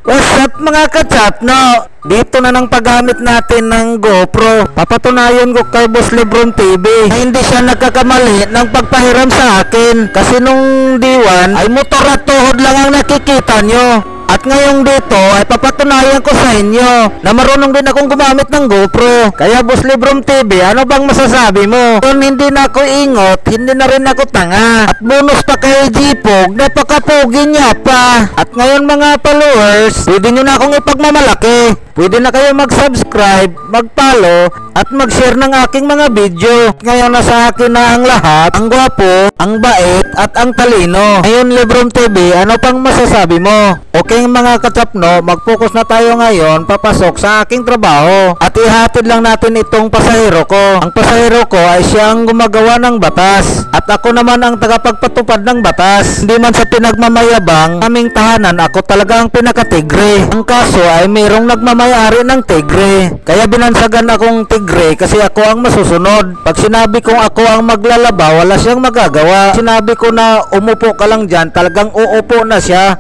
What's up mga kachat, no? Dito na ng paggamit natin ng GoPro. Papatunayan ko kay Boss Lebron TV na hindi siya nagkakamali ng pagpahiram sa akin. Kasi nung D1 ay motor at tuhod lang ang nakikita nyo. At ngayong dito ay papatunayan ko sa inyo na marunong din akong gumamit ng GoPro. Kaya Boss Lebron TV, ano bang masasabi mo? Kung hindi na ako ingot, hindi na rin ako tanga. At bonus pa kay G-Pog, napakapogi niya pa. At ngayon mga followers, pwede nyo na akong ipagmamalaki. Pwede na kayo mag-subscribe, mag-follow, at mag-share ng aking mga video. Ngayon nasa akin na ang lahat, ang gwapo, ang bait, at ang talino. Ngayon Lebron TV, ano pang masasabi mo? Okay mga kachapno, mag-focus na tayo ngayon, papasok sa aking trabaho. At ihatid lang natin itong pasahero ko. Ang pasahero ko ay siyang gumagawa ng batas. At ako naman ang tagapagpatupad ng batas. Hindi man sa pinagmamayabang, aming tahanan, ako talaga ang pinakatigre. Ang kaso ay mayroong nagmamayari ng tigre. Kaya binansagan akong tigre kasi ako ang masusunod. Pag sinabi kong ako ang maglalaba, wala siyang magagawa. Sinabi ko na umupo ka lang dyan, talagang uupo na siya.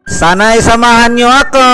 Sana ay samahan nyo ako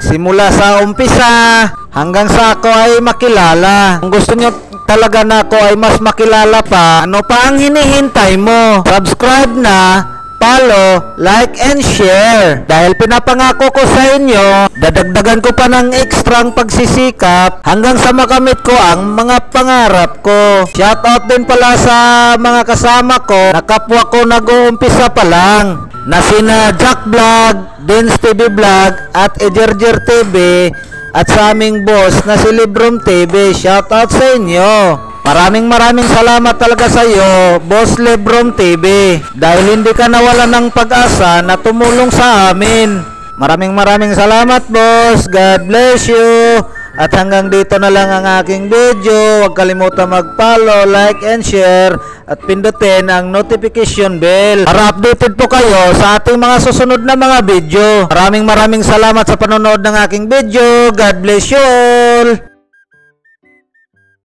simula sa umpisa hanggang sa ako ay makilala. Kung gusto nyo talaga na ako ay mas makilala pa, ano pa ang hinihintay mo? Subscribe na, follow, like, and share. Dahil pinapangako ko sa inyo, dadagdagan ko pa ng ekstrang pagsisikap hanggang sa makamit ko ang mga pangarap ko. Shoutout din pala sa mga kasama ko na kapwa ko nag-uumpisa pa lang, na sina Jack Vlog, Dins TV Vlog, at Ejerjer TV, at sa aming boss na si Lebron TV. Shoutout sa inyo. Maraming salamat talaga sa iyo, Boss Lebron TV, dahil hindi ka nawalan ng pag-asa na tumulong sa amin. Maraming salamat, boss. God bless you. At hanggang dito na lang ang aking video. Huwag kalimutan mag-follow, like, and share, at pindutin ang notification bell para updated po kayo sa ating mga susunod na mga video. Maraming salamat sa panonood ng aking video. God bless you all.